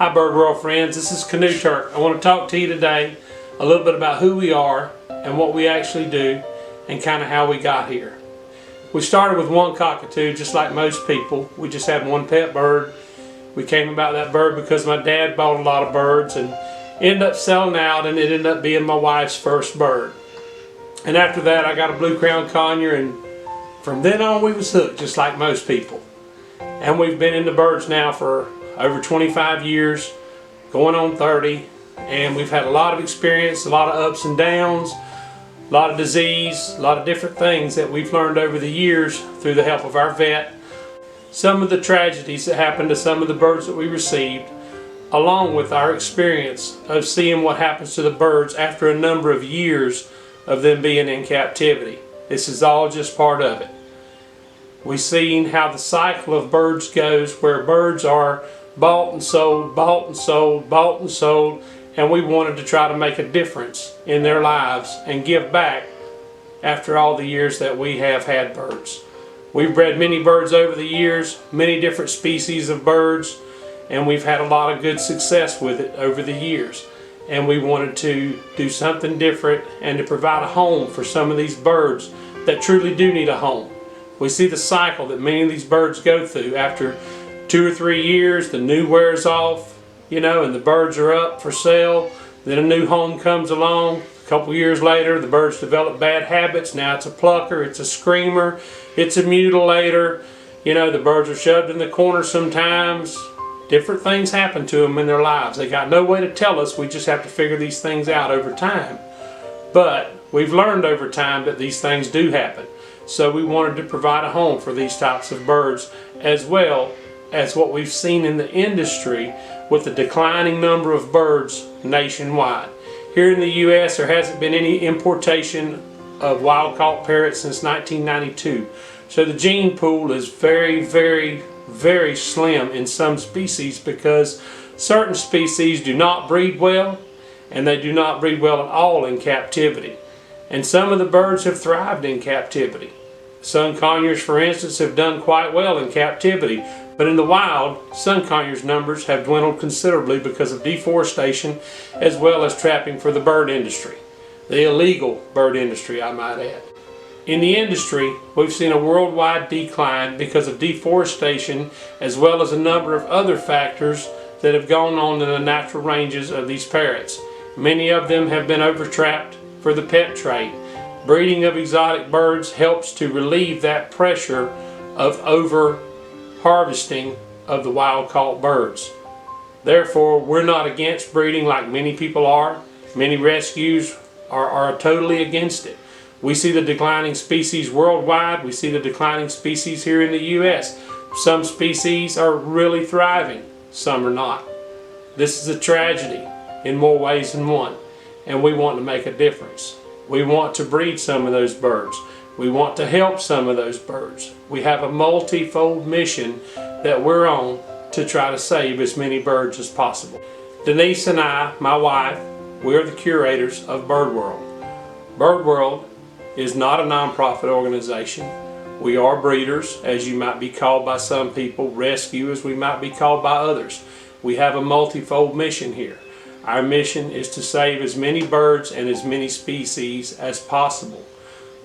Hi Bird World friends, this is Canoe Turk. I want to talk to you today a little bit about who we are and what we actually do and kind of how we got here. We started with one cockatoo just like most people. We just had one pet bird. We came about that bird because my dad bought a lot of birds and ended up selling out, and it ended up being my wife's first bird. And after that I got a blue crown conure, and from then on we was hooked just like most people. And we've been into birds now for over 25 years, going on 30, and we've had a lot of experience, a lot of ups and downs, a lot of disease, a lot of different things that we've learned over the years through the help of our vet. Some of the tragedies that happened to some of the birds that we received, along with our experience of seeing what happens to the birds after a number of years of them being in captivity. This is all just part of it. We've seen how the cycle of birds goes, where birds are bought and sold, bought and sold, bought and sold, and we wanted to try to make a difference in their lives and give back after all the years that we have had birds. We've bred many birds over the years, many different species of birds, and we've had a lot of good success with it over the years. And we wanted to do something different and to provide a home for some of these birds that truly do need a home. We see the cycle that many of these birds go through. After 2 or 3 years, the new wears off, and the birds are up for sale. Then a new home comes along. A couple years later, the birds develop bad habits. Now it's a plucker, it's a screamer, it's a mutilator. The birds are shoved in the corner sometimes. Different things happen to them in their lives. They got no way to tell us. We just have to figure these things out over time. But we've learned over time that these things do happen. So we wanted to provide a home for these types of birds, as well as what we've seen in the industry with the declining number of birds nationwide. Here in the U.S. there hasn't been any importation of wild-caught parrots since 1992. So the gene pool is very, very, very slim in some species, because certain species do not breed well, and they do not breed well at all in captivity. And some of the birds have thrived in captivity. Sun conures, for instance, have done quite well in captivity, but in the wild, sun conures numbers have dwindled considerably because of deforestation, as well as trapping for the bird industry. The illegal bird industry, I might add. In the industry, we've seen a worldwide decline because of deforestation, as well as a number of other factors that have gone on in the natural ranges of these parrots. Many of them have been overtrapped for the pet trade. Breeding of exotic birds helps to relieve that pressure of over harvesting of the wild-caught birds. Therefore, we're not against breeding like many people are. Many rescues are totally against it. We see the declining species worldwide. We see the declining species here in the U.S. Some species are really thriving, some are not. This is a tragedy in more ways than one, and we want to make a difference. We want to breed some of those birds. We want to help some of those birds. We have a multi-fold mission that we're on to try to save as many birds as possible. Denise and I, my wife, we're the curators of Bird World. Bird World is not a non-profit organization. We are breeders, as you might be called by some people, rescue as we might be called by others. We have a multi-fold mission here. Our mission is to save as many birds and as many species as possible.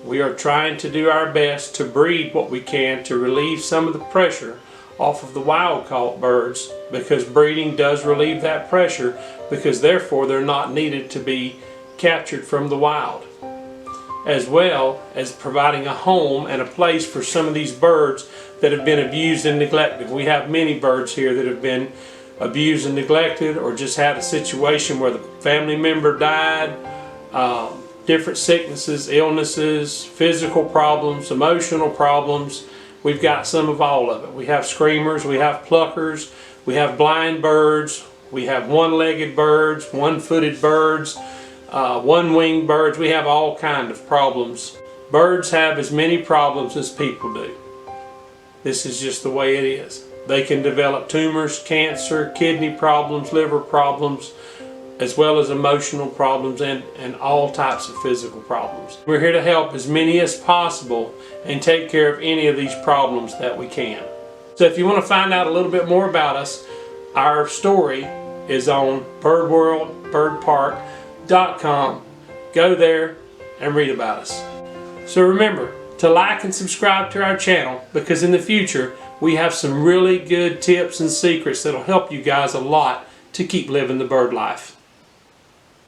We are trying to do our best to breed what we can to relieve some of the pressure off of the wild-caught birds, because breeding does relieve that pressure, because therefore they're not needed to be captured from the wild. As well as providing a home and a place for some of these birds that have been abused and neglected. We have many birds here that have been abused and neglected, or just had a situation where the family member died, different sicknesses, illnesses, physical problems, emotional problems. We've got some of all of it. We have screamers, we have pluckers, we have blind birds, we have one-legged birds, one-footed birds, one-winged birds. We have all kinds of problems. Birds have as many problems as people do. This is just the way it is. They can develop tumors, cancer, kidney problems, liver problems, as well as emotional problems and all types of physical problems. We're here to help as many as possible and take care of any of these problems that we can. So if you want to find out a little bit more about us, our story is on birdworldbirdpark.com. Go there and read about us. So remember to like and subscribe to our channel, because in the future we have some really good tips and secrets that'll help you guys a lot to keep living the bird life.